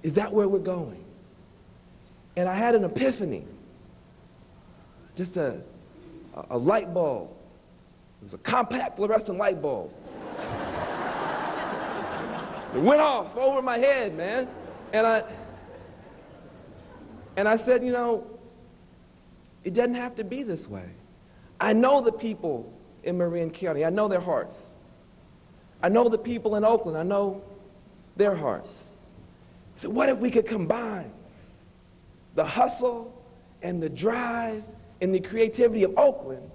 Is that where we're going? And I had an epiphany. Just a light bulb. It was a compact fluorescent light bulb. It went off over my head, man. And I said, you know, it doesn't have to be this way. I know the people in Marin County. I know their hearts. I know the people in Oakland. I know their hearts. So what if we could combine the hustle and the drive and the creativity of Oakland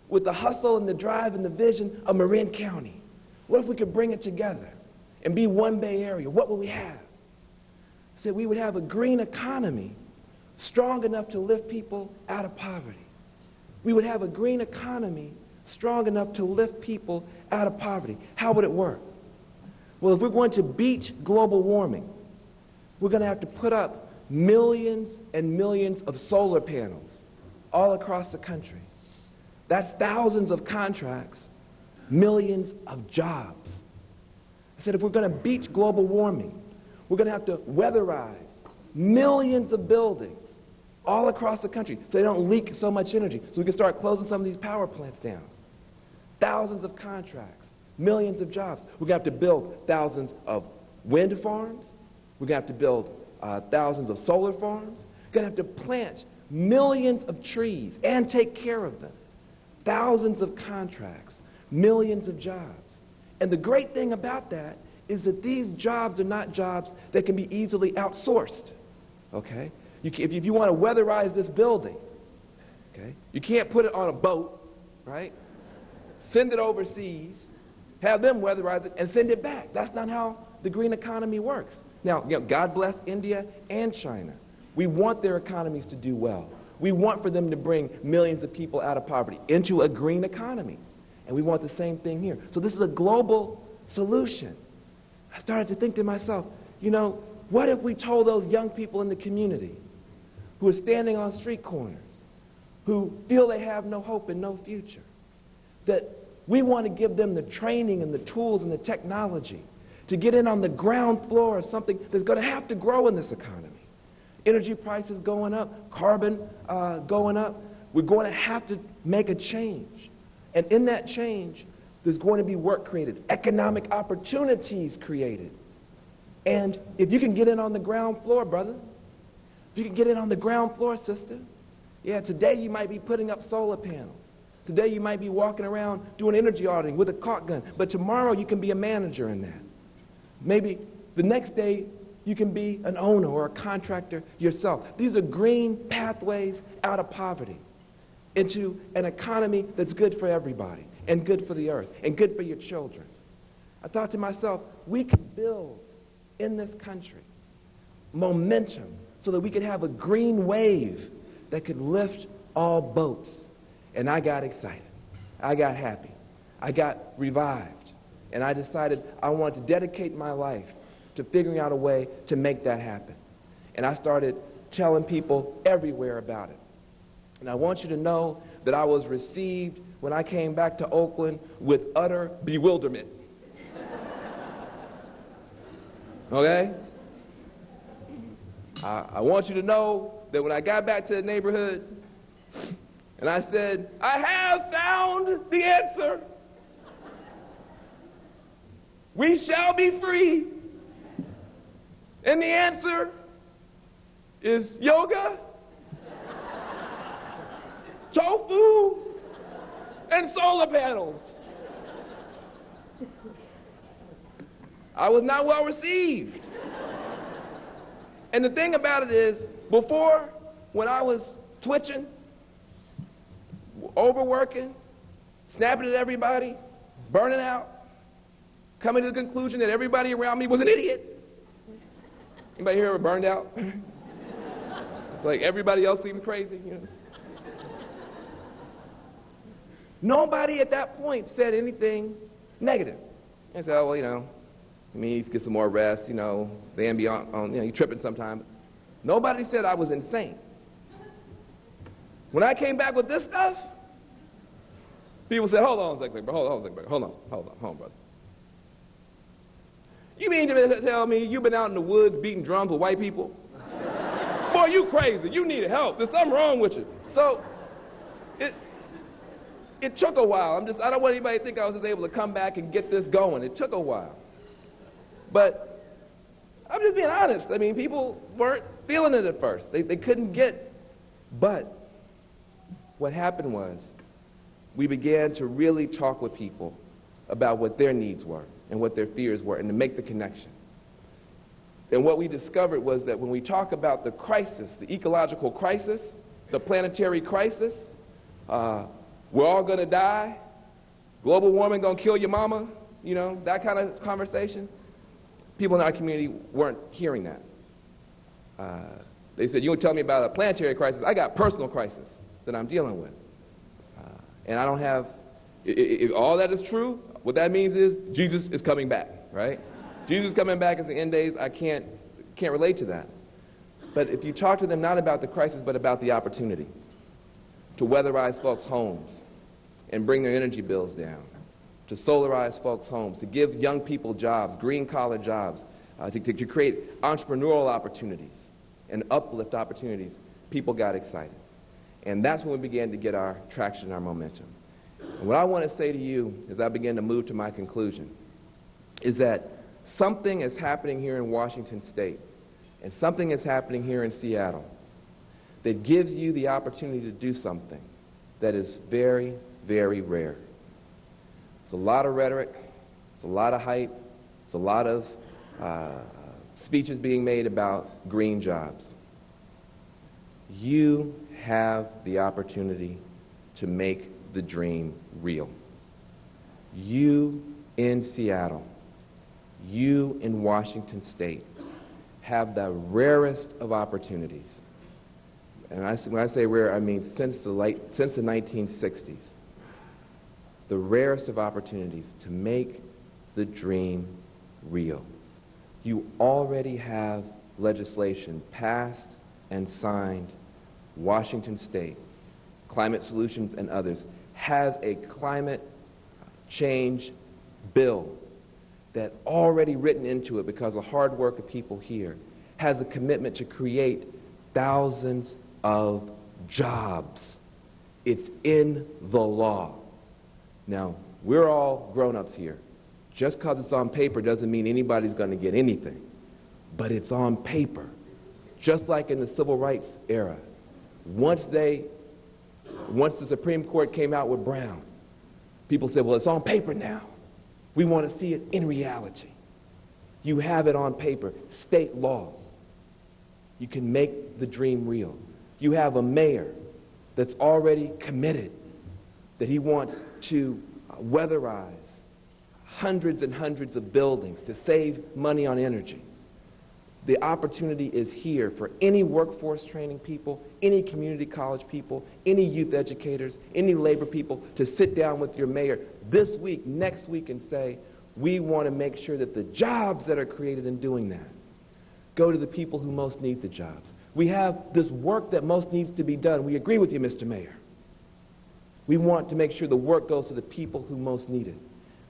with the hustle and the drive and the vision of Marin County? What if we could bring it together and be one Bay Area? What would we have? I said we would have a green economy strong enough to lift people out of poverty. We would have a green economy strong enough to lift people out of poverty. How would it work? Well, if we're going to beat global warming, we're going to have to put up millions and millions of solar panels all across the country. That's thousands of contracts, millions of jobs. I said if we're going to beat global warming, we're going to have to weatherize millions of buildings all across the country so they don't leak so much energy, so we can start closing some of these power plants down. Thousands of contracts, millions of jobs. We're going to have to build thousands of wind farms. We're going to have to build thousands of solar farms. We're going to have to plant millions of trees and take care of them. Thousands of contracts, millions of jobs. And the great thing about that is that these jobs are not jobs that can be easily outsourced, okay? If you want to weatherize this building, okay, you can't put it on a boat, right? Send it overseas, have them weatherize it, and send it back. That's not how the green economy works. Now, you know, God bless India and China. We want their economies to do well. We want for them to bring millions of people out of poverty into a green economy. And we want the same thing here. So this is a global solution. I started to think to myself, you know, what if we told those young people in the community who are standing on street corners, who feel they have no hope and no future, that we want to give them the training and the tools and the technology to get in on the ground floor of something that's going to have to grow in this economy. Energy prices going up, carbon going up. We're going to have to make a change. And in that change, there's going to be work created, economic opportunities created. And if you can get in on the ground floor, brother, if you can get in on the ground floor, sister, yeah, today you might be putting up solar panels. Today you might be walking around doing energy auditing with a caulk gun. But tomorrow you can be a manager in that. Maybe the next day you can be an owner or a contractor yourself. These are green pathways out of poverty into an economy that's good for everybody and good for the earth and good for your children. I thought to myself, we could build in this country momentum so that we could have a green wave that could lift all boats. And I got excited. I got happy. I got revived. And I decided I wanted to dedicate my life to figuring out a way to make that happen. And I started telling people everywhere about it. And I want you to know that I was received when I came back to Oakland with utter bewilderment. Okay? I want you to know that when I got back to the neighborhood and I said, I have found the answer. We shall be free. And the answer is yoga, tofu, and solar panels. I was not well received. And the thing about it is, before, when I was twitching, overworking, snapping at everybody, burning out, coming to the conclusion that everybody around me was an idiot. Anybody here ever burned out? It's like everybody else seems crazy, you know. Nobody at that point said anything negative. I said, oh, well, you know, he needs to get some more rest, you know, the ambient, you know, you're tripping sometime. Nobody said I was insane. When I came back with this stuff, people said, hold on a second, bro, hold on, brother. You mean to tell me you've been out in the woods beating drums with white people? Boy, you crazy. You need help. There's something wrong with you. So it took a while. I don't want anybody to think I was just able to come back and get this going. It took a while. But I'm just being honest. I mean, people weren't feeling it at first. They couldn't get. But what happened was we began to really talk with people about what their needs were and what their fears were and to make the connection. And what we discovered was that when we talk about the crisis, the ecological crisis, the planetary crisis, we're all going to die, global warming going to kill your mama, you know, that kind of conversation, people in our community weren't hearing that. They said, you don't tell me about a planetary crisis. I got personal crisis that I'm dealing with. And I don't have, if all that is true, what that means is Jesus is coming back, right? Jesus is coming back at the end days. I can't relate to that. But if you talk to them not about the crisis, but about the opportunity to weatherize folks' homes and bring their energy bills down, to solarize folks' homes, to give young people jobs, green-collar jobs, to create entrepreneurial opportunities and uplift opportunities, people got excited. And that's when we began to get our traction and our momentum. And what I want to say to you as I begin to move to my conclusion is that something is happening here in Washington State and something is happening here in Seattle that gives you the opportunity to do something that is very, very rare. It's a lot of rhetoric, it's a lot of hype, it's a lot of speeches being made about green jobs. You have the opportunity to make the dream real. You in Seattle, you in Washington State have the rarest of opportunities. And when I say rare, I mean since the 1960s. The rarest of opportunities to make the dream real. You already have legislation passed and signed. Washington State, Climate Solutions and others, has a climate change bill that already written into it because of hard work of people here has a commitment to create thousands of jobs. It's in the law. Now, we're all grown-ups here. Just because it's on paper doesn't mean anybody's going to get anything. But it's on paper. Just like in the civil rights era. Once the Supreme Court came out with Brown, people said, well, it's on paper now. We want to see it in reality. You have it on paper. State law. You can make the dream real. You have a mayor that's already committed that he wants to weatherize hundreds and hundreds of buildings to save money on energy. The opportunity is here for any workforce training people, any community college people, any youth educators, any labor people to sit down with your mayor this week, next week, and say, we want to make sure that the jobs that are created in doing that go to the people who most need the jobs. We have this work that most needs to be done. We agree with you, Mr. Mayor. We want to make sure the work goes to the people who most need it.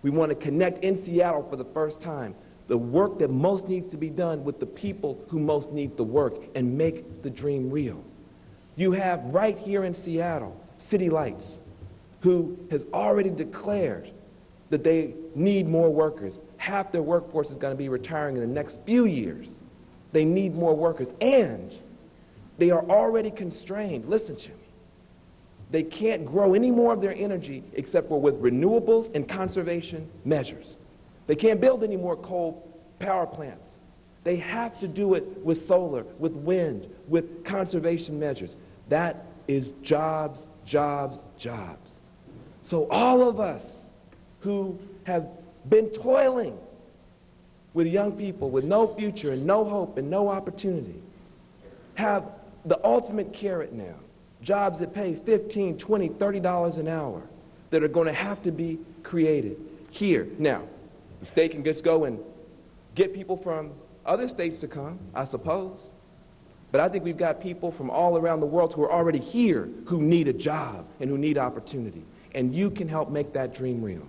We want to connect in Seattle for the first time the work that most needs to be done with the people who most need the work and make the dream real. You have right here in Seattle, City Lights, who has already declared that they need more workers. Half their workforce is going to be retiring in the next few years. They need more workers, and they are already constrained. Listen to me. They can't grow any more of their energy except for with renewables and conservation measures. They can't build any more coal power plants. They have to do it with solar, with wind, with conservation measures. That is jobs, jobs, jobs. So all of us who have been toiling with young people with no future and no hope and no opportunity have the ultimate carrot now. Jobs that pay $15, $20, $30 an hour that are going to have to be created here. Now, the state can just go and get people from other states to come, I suppose. But I think we've got people from all around the world who are already here who need a job and who need opportunity. And you can help make that dream real.